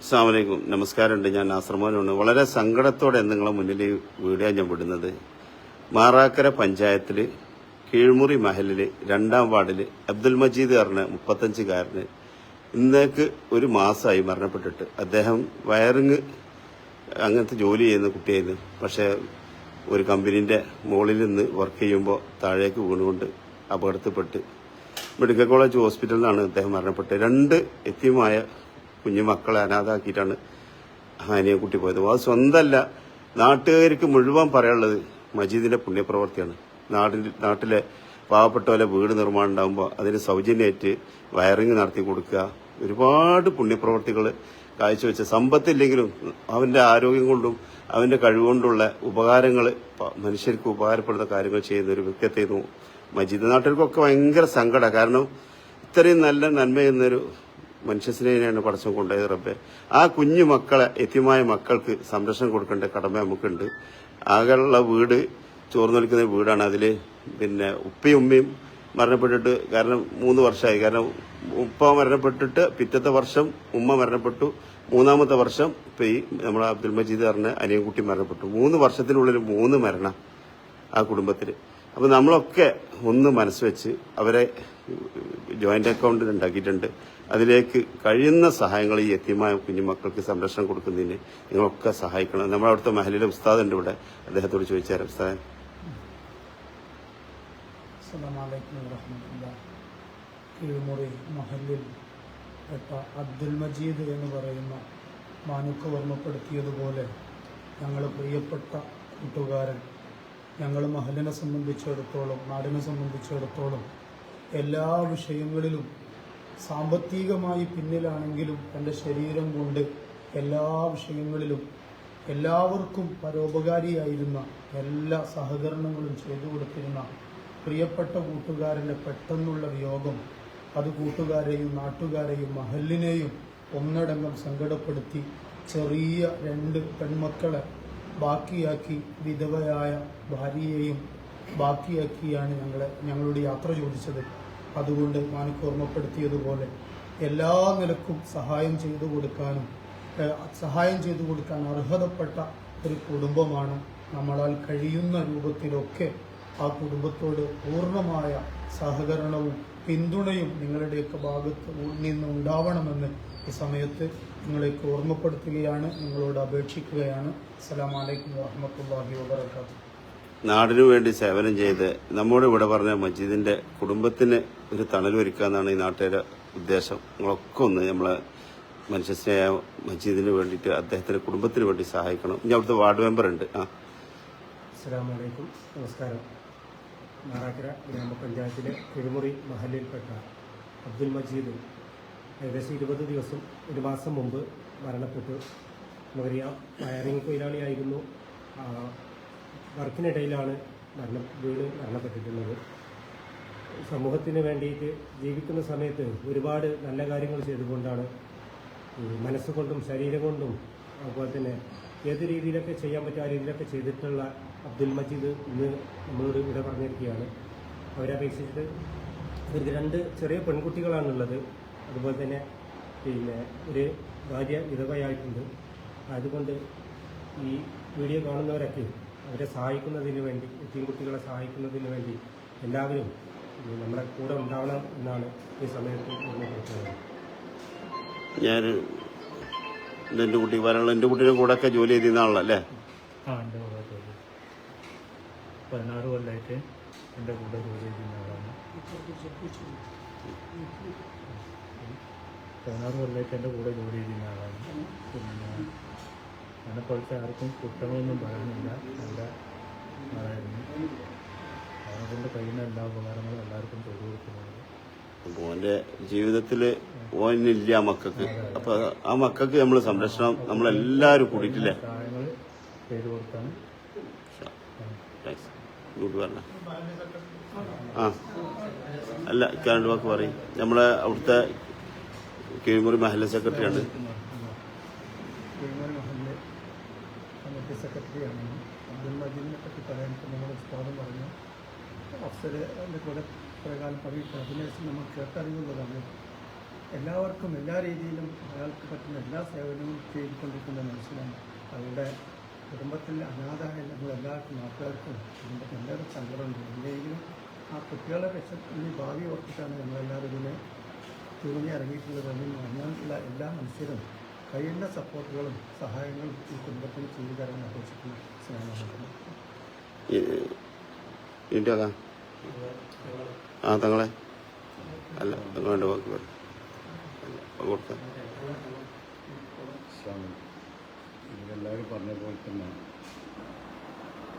അസ്സലാമു അലൈക്കും. നമസ്കാരമുണ്ട്. ഞാൻ നാസർമോനാണ്. വളരെ സങ്കടത്തോടെ നിങ്ങളെ മുന്നിൽ ഈ വീഡിയോ ഞാൻ വിടുന്നത്. മാറാക്കര പഞ്ചായത്തിൽ കീഴ്മുറി മഹലിൽ 2-ാം വാർഡിൽ അബ്ദുൽ മജീദ് പറഞ്ഞ 35-കാരന് ഇന്നേക്ക് ഒരു മാസമായി മരണപ്പെട്ടിട്ട്. അദ്ദേഹം വയറിങ് അങ്ങനത്തെ ജോലി ചെയ്യുന്ന കുട്ടിയായിരുന്നു. പക്ഷേ ഒരു കമ്പനീൻ്റെ മുകളിൽ നിന്ന് വർക്ക് ചെയ്യുമ്പോൾ താഴേക്ക് വീണുകൊണ്ട് അപകടത്തിൽപ്പെട്ട് മെഡിക്കൽ കോളേജ് ഹോസ്പിറ്റലിൽ നിന്നാണ് അദ്ദേഹം മരണപ്പെട്ടത്. 2 യതീമായ കുഞ്ഞുമക്കളെ അനാഥാക്കിയിട്ടാണ് ഹാനിയെ കുട്ടി പോയത്. അത് സ്വന്തമല്ല, നാട്ടുകാർക്ക് മുഴുവൻ പറയാനുള്ളത് മജീദിന്റെ പുണ്യപ്രവർത്തിയാണ്. നാട്ടിലെ പാവപ്പെട്ടവരെ വീട് നിർമ്മാണം ഉണ്ടാകുമ്പോൾ അതിന് സൗജന്യമായിട്ട് വയറിങ് നടത്തി കൊടുക്കുക, ഒരുപാട് പുണ്യപ്രവർത്തികൾ കാഴ്ചവെച്ച, സമ്പത്തില്ലെങ്കിലും അവന്റെ ആരോഗ്യം കൊണ്ടും അവന്റെ കഴിവുകൊണ്ടുള്ള ഉപകാരങ്ങൾ, മനുഷ്യർക്ക് ഉപകാരപ്പെടുന്ന കാര്യങ്ങൾ ചെയ്യുന്ന ഒരു വ്യക്തിത്വം മജീദ്. നാട്ടുകാർക്കൊക്കെ ഭയങ്കര സങ്കടം. കാരണം ഇത്രയും നല്ല നന്മ ചെയ്യുന്നൊരു മനുഷ്യസ്നേഹിനെയാണ് പടച്ചം കൊണ്ടുപോയത് റബ്ബെ. ആ കുഞ്ഞു മക്കളെ, യതീമായ മക്കൾക്ക് സംരക്ഷണം കൊടുക്കേണ്ട കടമ നമുക്കുണ്ട്. ആകെയുള്ള വീട് ചോർന്നൊലിക്കുന്ന വീടാണ്. അതിൽ ഉപ്പയും ഉമ്മയും മരണപ്പെട്ടിട്ട് കാരണം 3 വർഷമായി. കാരണം ഉപ്പ മരണപ്പെട്ടിട്ട് പിറ്റത്തെ വർഷം ഉമ്മ മരണപ്പെട്ടു. 3-ാമത്തെ വർഷം ഇപ്പം ഈ നമ്മളെ അബ്ദുൽ മജീദ് പറഞ്ഞ അനിയൻകുട്ടി മരണപ്പെട്ടു. 3 വർഷത്തിനുള്ളിൽ 3 മരണം ആ കുടുംബത്തിൽ. അപ്പം നമ്മളൊക്കെ ഒന്ന് മനസ്സ് വെച്ച് അവരെ ജോയിന്റ് അക്കൗണ്ടിൽ ഉണ്ടാക്കിയിട്ടുണ്ട്. അതിലേക്ക് കഴിയുന്ന സഹായങ്ങൾ ഈ യതീമായ കുഞ്ഞുമക്കൾക്ക് സംരക്ഷണം കൊടുക്കുന്നതിന് നിങ്ങളൊക്കെ സഹായിക്കണം. നമ്മളവിടുത്തെ മഹലിലെ ഉസ്താദ് ഉണ്ട് ഇവിടെ, അദ്ദേഹത്തോട് ചോദിച്ചാൽ ഉസ്താദ്. കീഴ്മുറി മഹലിൽ പെട്ട അബ്ദുൽ മജീദ് എന്ന് പറയുന്ന മാനുക്ക ഓർമ്മപ്പെടുത്തിയതുപോലെ ഞങ്ങൾ പ്രിയപ്പെട്ട കൂട്ടുകാരൻ, ഞങ്ങൾ മഹലിനെ സംബന്ധിച്ചിടത്തോളം, നാടിനെ സംബന്ധിച്ചിടത്തോളം എല്ലാ വിഷയങ്ങളിലും സാമ്പത്തികമായി പിന്നിലാണെങ്കിലും തൻ്റെ ശരീരം കൊണ്ട് എല്ലാ വിഷയങ്ങളിലും എല്ലാവർക്കും പരോപകാരിയായിരുന്ന എല്ലാ സഹകരണങ്ങളും ചെയ്തു കൊടുത്തിരുന്ന പ്രിയപ്പെട്ട കൂട്ടുകാരൻ്റെ പെട്ടെന്നുള്ള വിയോഗം അത് കൂട്ടുകാരെയും നാട്ടുകാരെയും മഹലിനെയും ഒന്നടങ്കം സങ്കടപ്പെടുത്തി. ചെറിയ 2 പെൺമക്കളെ ബാക്കിയാക്കി, വിധവയായ ഭാര്യയെയും ബാക്കിയാക്കിയാണ് ഞങ്ങളുടെ യാത്ര ചോദിച്ചത്. അതുകൊണ്ട് മാനിക്ക് ഓർമ്മപ്പെടുത്തിയതുപോലെ എല്ലാ നിലക്കും സഹായം ചെയ്തു കൊടുക്കാൻ അർഹതപ്പെട്ട ഒരു കുടുംബമാണ്. നമ്മളാൽ കഴിയുന്ന രൂപത്തിലൊക്കെ ആ കുടുംബത്തോട് പൂർണ്ണമായ സഹകരണവും പിന്തുണയും നിങ്ങളുടെയൊക്കെ ഭാഗത്ത് നിന്ന് ഉണ്ടാവണമെന്ന് ഈ സമയത്ത് നിങ്ങളെയൊക്കെ ഓർമ്മപ്പെടുത്തുകയാണ്, നിങ്ങളോട് അപേക്ഷിക്കുകയാണ്. അസ്സലാമു അലൈക്കും വറഹ്മത്തുള്ളാഹി വബറകാതുഹു. നാടിനു വേണ്ടി സേവനം ചെയ്ത് നമ്മോട് ഇവിടെ പറഞ്ഞ മജീദിന്റെ കുടുംബത്തിന് ഒരു തണലൊരുക്കുക എന്നാണ് ഈ നാട്ടുകാരുടെ ഉദ്ദേശം. നിങ്ങളൊക്കെ ഒന്ന് നമ്മളെ മനുഷ്യസ്നേഹ മജീദിന് വേണ്ടിയിട്ട് അദ്ദേഹത്തിന്റെ കുടുംബത്തിന് വേണ്ടി സഹായിക്കണം. ഇനി അവിടുത്തെ വാർഡ് മെമ്പർ ഉണ്ട്. അസ്സലാമു അലൈക്കും, നമസ്കാരം. മാറാക്കര ഗ്രാമപഞ്ചായത്തിലെ കീഴ്മുറി മഹലിൽപ്പെട്ട അബ്ദുൽ മജീദ് ഏകദേശം 20 ദിവസം, 1 മാസം മുമ്പ് മരണപ്പെട്ടു. നമുക്കറിയാം, വയറിംഗ് തൊഴിലാളിയായിരുന്നു. വർക്കിനിടയിലാണ് മരണപ്പെട്ടിട്ടുള്ളത്. സമൂഹത്തിന് വേണ്ടിയിട്ട് ജീവിക്കുന്ന സമയത്ത് ഒരുപാട് നല്ല കാര്യങ്ങൾ ചെയ്തുകൊണ്ടാണ്, മനസ്സുകൊണ്ടും ശരീരം കൊണ്ടും അതുപോലെ തന്നെ ഏത് രീതിയിലൊക്കെ ചെയ്യാൻ പറ്റും ആ രീതിയിലൊക്കെ ചെയ്തിട്ടുള്ള അബ്ദുൽ മജീദ് ഇന്ന് നമ്മളോട് ഇവിടെ പറഞ്ഞിരിക്കുകയാണ്. അവരെ അപേക്ഷിച്ചിട്ട് ഇവർക്ക് 2 ചെറിയ പെൺകുട്ടികളാണുള്ളത്. അതുപോലെ തന്നെ ഒരു ഭാര്യ വിധവയായിട്ടുണ്ട്. അതുകൊണ്ട് ഈ വീഡിയോ കാണുന്നവരൊക്കെ അവരെ സഹായിക്കുന്നതിന് വേണ്ടി, കുട്ടികളെ സഹായിക്കുന്നതിന് വേണ്ടി എല്ലാവരും നമ്മുടെ കൂടെ ഉണ്ടാവണം എന്നാണ് ഈ സമയത്ത് ഓർമ്മപ്പെടുത്തുന്നത്. ഞാൻ എൻ്റെ കുട്ടീൻ്റെ കൂടെ ഒക്കെ ജോലി ചെയ്തിരുന്ന ആളല്ലേ? എൻ്റെ കൂടെ ജോലി 16 കൊല്ലമായിട്ട് എൻ്റെ കൂടെ ജോലി ചെയ്യുന്ന ആളാണ്. 16 കൊല്ലമായിട്ട് എൻ്റെ കൂടെ ജോലി ചെയ്യുന്ന ആളാണ്. പിന്നെ അതിനെപ്പോഴത്തെ ആർക്കും കുറ്റങ്ങളൊന്നും പറയാനില്ല. നല്ല ആളായിരുന്നു. അവനെക്കൊണ്ട് കഴിയുന്ന എല്ലാ ഉപകാരങ്ങളും എല്ലാവർക്കും ചെയ്തു കൊടുക്കുന്നത്. ഓൻ്റെ ജീവിതത്തിൽ ഓനില്ല മക്കൾക്ക്. അപ്പൊ ആ മക്കൾക്ക് നമ്മൾ സംരക്ഷണം നമ്മളെല്ലാവരും കൂടിയിട്ടില്ലേ സഹായങ്ങൾ ചെയ്തു കൊടുക്കാൻ. ഇങ്ങോട്ട് പറഞ്ഞ അല്ല, ഇക്കാണ്ട് വാക്ക് പറയും. നമ്മളെ അവിടുത്തെ കീഴ്മുറി മഹല്ല സെക്രട്ടറിയാണ്. കീഴ്മുറി മഹല്ല് കമ്മിറ്റി സെക്രട്ടറിയാണ്. അബ്ദുൽ മജീദിനെ പറ്റി പറയാൻ നമ്മുടെ ഉസ്താദും പറഞ്ഞു. അഫ്സലിൻ്റെ കൂടെ കുറേ കാലം പണിയിട്ട് അതിനുശേഷം നമ്മൾ കേട്ടറിവുള്ളതാണ്. എല്ലാവർക്കും എല്ലാ രീതിയിലും അയാൾക്ക് പറ്റുന്ന എല്ലാ സേവനവും ചെയ്തുകൊണ്ടിരിക്കുന്ന മനുഷ്യനാണ്. അവരുടെ കുടുംബത്തിൽ അനാഥായ ഞങ്ങളെല്ലാവർക്കും നാട്ടുകാർക്കും കുടുംബത്തിൽ എല്ലാവരും സങ്കടമുണ്ട്. എന്തെങ്കിലും ആ കുട്ടികളെ ഇനി ഭാവി ഓർത്തിട്ടാണ് ഞങ്ങളെല്ലാവരും ഇതിനെ തുറങ്ങി ഇറങ്ങിയിട്ടുള്ളത്. അതിന് അങ്ങനെയുള്ള എല്ലാ മനുഷ്യരും കഴിയുന്ന സപ്പോർട്ടുകളും സഹായങ്ങളും ഈ കുടുംബത്തിന് ചെയ്തു തരാൻ അപേക്ഷിക്കുന്ന സ്നേഹമാണ്. തങ്ങളെ അല്ല വേണ്ട വാക്ക് കൊടുക്കാം. ഇവരെല്ലാവരും പറഞ്ഞ പോലെ തന്നെ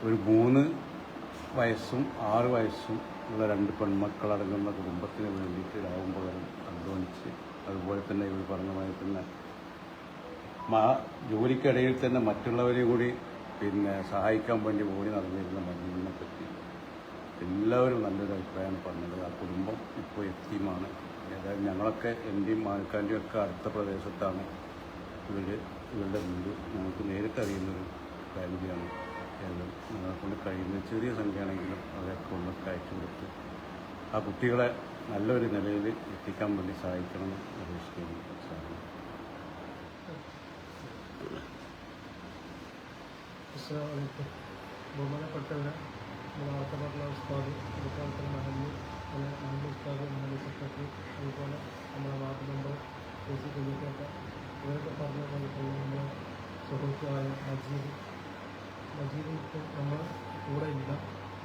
ഒരു 3 വയസ്സും 6 വയസ്സും ഉള്ള 2 പെൺമക്കളടങ്ങുന്ന കുടുംബത്തിന് വേണ്ടിയിട്ട് രാവും പകലും അധ്വാനിച്ച്, അതുപോലെ തന്നെ ഇവർ പറഞ്ഞ മാതിരി തന്നെ ജോലിക്കിടയിൽ തന്നെ മറ്റുള്ളവരെ കൂടി സഹായിക്കാൻ വേണ്ടി ഓടി നടന്നിരുന്ന മജീദിനെ പറ്റി എല്ലാവരും നല്ലൊരു അഭിപ്രായമാണ് പറഞ്ഞത്. ആ കുടുംബം ഇപ്പോൾ യത്തീമാണ്. ഏതായാലും ഞങ്ങളൊക്കെ എൻ്റെയും മാനക്കാൻ്റെയും ഒക്കെ അടുത്ത പ്രദേശത്താണ് ഇവരുടെ വീട്. നമുക്ക് നേരിട്ട് അറിയുന്നൊരു ഫാമിലിയാണ്. ഏതായാലും ഞങ്ങളെ കൊണ്ട് കഴിയുന്ന ചെറിയ സംഖ്യയാണെങ്കിലും അവരെ അക്കൗണ്ടിലൊക്കെ അയച്ചു കൊടുത്ത് ആ കുട്ടികളെ നല്ലൊരു നിലയിൽ എത്തിക്കാൻ വേണ്ടി സഹായിക്കണമെന്ന് അപേക്ഷിക്കുന്നു. ബഹുമാനപ്പെട്ടവരെ, വാർത്തപ്പെട്ട ഉസ്താദ്, അതുപോലെ തന്നെ മഹല്ലി ഉസ്താദ്, മഹല്ലി സെക്രട്ടറി, അതുപോലെ നമ്മുടെ വാർഡ് മെമ്പർ AC കമ്മിറ്റിയൊക്കെ ഇവരൊക്കെ പറഞ്ഞ പോലെ തന്നെ നമ്മുടെ സുഹൃത്തായ മജീദ് ഇപ്പോൾ നമ്മൾ കൂടെ ഇല്ല.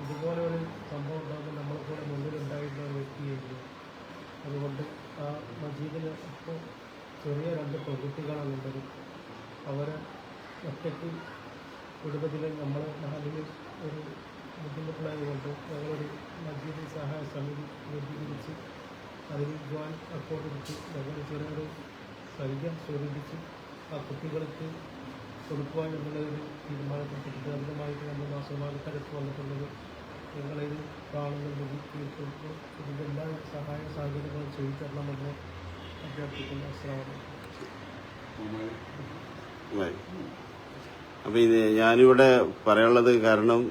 ഇതുപോലെ ഒരു സംഭവം ഉണ്ടാകുമ്പോൾ നമ്മൾ കൂടെ മുന്നിലുണ്ടായിരുന്ന ഒരു വ്യക്തിയായിരുന്നു. അതുകൊണ്ട് ആ മജീദിന് ഇപ്പോൾ ചെറിയ 2 പെൺകുട്ടികളാണ് ഉള്ളത്. അവരെ ഒറ്റയ്ക്ക് കുടുംബത്തിൽ നമ്മൾ നാലിൽ ഒരു ബുദ്ധിമുട്ടുള്ളതുകൊണ്ട് ഞങ്ങളൊരു മജീദ് സഹായ സമിതി രൂപീകരിച്ച് അതിൽ ജോയിൻറ്റ് അക്കൗണ്ട് എടുത്ത് ഞങ്ങൾ ചെറിയൊരു സംഖ്യ സ്വരൂപിച്ച് ആ കുട്ടികൾക്ക് കൊടുക്കുക എന്നുള്ളൊരു തീരുമാനത്തിൽപ്പെട്ടിട്ട് അതിനുമായിട്ട് നമ്മൾ നാസമാനത്തടുത്ത് വന്നിട്ടുള്ളത്. ഞങ്ങളിത് കാണുന്നത് ഇതിൻ്റെ എല്ലാ സഹായ സാഹചര്യങ്ങളും ചെയ്തു തരണമെന്ന് അഭ്യർത്ഥിക്കുന്നു. അസ്സലാമു അലൈക്കും. അപ്പം ഞാനിവിടെ പറയാനുള്ളത്, കാരണം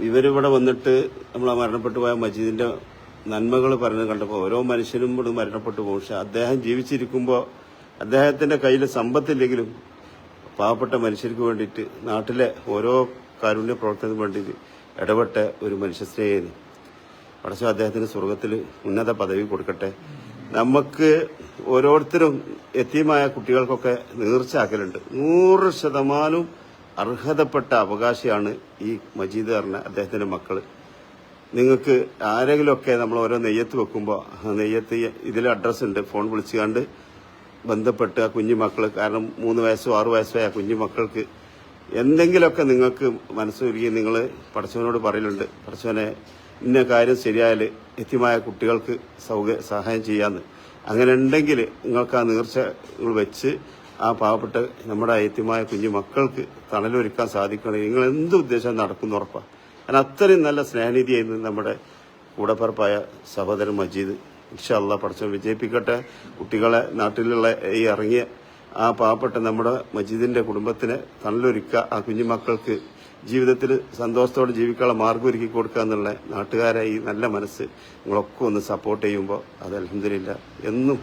ഇവരിവിടെ വന്നിട്ട് നമ്മൾ മരണപ്പെട്ടു പോയ മജീദിന്റെ നന്മകൾ പറഞ്ഞു കണ്ടപ്പോൾ ഓരോ മനുഷ്യനും ഇവിടെ മരണപ്പെട്ടു പോകും. പക്ഷെ അദ്ദേഹം ജീവിച്ചിരിക്കുമ്പോൾ അദ്ദേഹത്തിന്റെ കയ്യിൽ സമ്പത്തില്ലെങ്കിലും പാവപ്പെട്ട മനുഷ്യർക്ക് വേണ്ടിയിട്ട് നാട്ടിലെ ഓരോ കാരുണ്യ പ്രവർത്തനത്തിന് വേണ്ടിയിട്ട് ഇടപെട്ട ഒരു മനുഷ്യസ്നേഹിയാണ്. പടച്ചോ അദ്ദേഹത്തിന് സ്വർഗത്തിൽ ഉന്നത പദവി കൊടുക്കട്ടെ. നമുക്ക് ഓരോരുത്തരും യതീമായ കുട്ടികൾക്കൊക്കെ നീർച്ചയാക്കലുണ്ട്. 100% അർഹതപ്പെട്ട അവകാശിയാണ് ഈ മജീദ് പറഞ്ഞ അദ്ദേഹത്തിന്റെ മക്കള്. നിങ്ങൾക്ക് ആരെങ്കിലുമൊക്കെ നമ്മൾ ഓരോ നെയ്യത്ത് വെക്കുമ്പോൾ നെയ്യത്ത് ഇതിൽ അഡ്രസ്സ് ഉണ്ട്, ഫോൺ വിളിച്ചുകൊണ്ട് ബന്ധപ്പെട്ട് ആ കുഞ്ഞുമക്കൾ, കാരണം 3 വയസ്സോ 6 വയസ്സോ ആ കുഞ്ഞുമക്കൾക്ക് എന്തെങ്കിലുമൊക്കെ നിങ്ങൾക്ക് മനസ്സൊരുക്കി നിങ്ങൾ പടച്ചവനോട് പറയലുണ്ട്, പടച്ചവനെ ഇന്ന കാര്യം ശരിയായാൽ യതീമായ കുട്ടികൾക്ക് സഹായം ചെയ്യാമെന്ന്. അങ്ങനെ ഉണ്ടെങ്കിൽ നിങ്ങൾക്ക് ആ നീർച്ചകൾ വെച്ച് ആ പാവപ്പെട്ട നമ്മുടെ യതീമായ കുഞ്ഞു മക്കൾക്ക് തണലൊരുക്കാൻ സാധിക്കണമെങ്കിൽ നിങ്ങൾ എന്ത് ഉദ്ദേശം നടക്കുന്ന ഉറപ്പാണ്. കാരണം അത്രയും നല്ല സ്നേഹനിധിയായിരുന്നു നമ്മുടെ കൂടപ്പറപ്പായ സഹോദരൻ മജീദ്. ഇൻഷാ അല്ലാഹ് പടച്ചവൻ വിജയിപ്പിക്കട്ടെ. കുട്ടികളെ നാട്ടിലുള്ള ഈ ഇറങ്ങിയ ആ പാവപ്പെട്ട നമ്മുടെ മജീദിന്റെ കുടുംബത്തിന് തണലൊരുക്കുക, ആ കുഞ്ഞുമക്കൾക്ക് ജീവിതത്തിൽ സന്തോഷത്തോടെ ജീവിക്കാനുള്ള മാർഗം ഒരുക്കി കൊടുക്കുക എന്നുള്ള നാട്ടുകാരെ ഈ നല്ല മനസ്സ് നിങ്ങളൊക്കെ ഒന്ന് സപ്പോർട്ട് ചെയ്യുമ്പോൾ അത് അൽഹംദുലില്ലാ എന്നും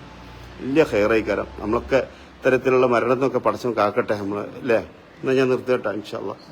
വലിയ ഹൈറായിക്കാരം. നമ്മളൊക്കെ ഇത്തരത്തിലുള്ള മരണത്തിനൊക്കെ പടച്ചവൻ കാക്കട്ടെ നമ്മൾ, അല്ലേ? എന്നാൽ ഞാൻ നിർത്തട്ടെ ഇൻഷാ അല്ലാഹ്.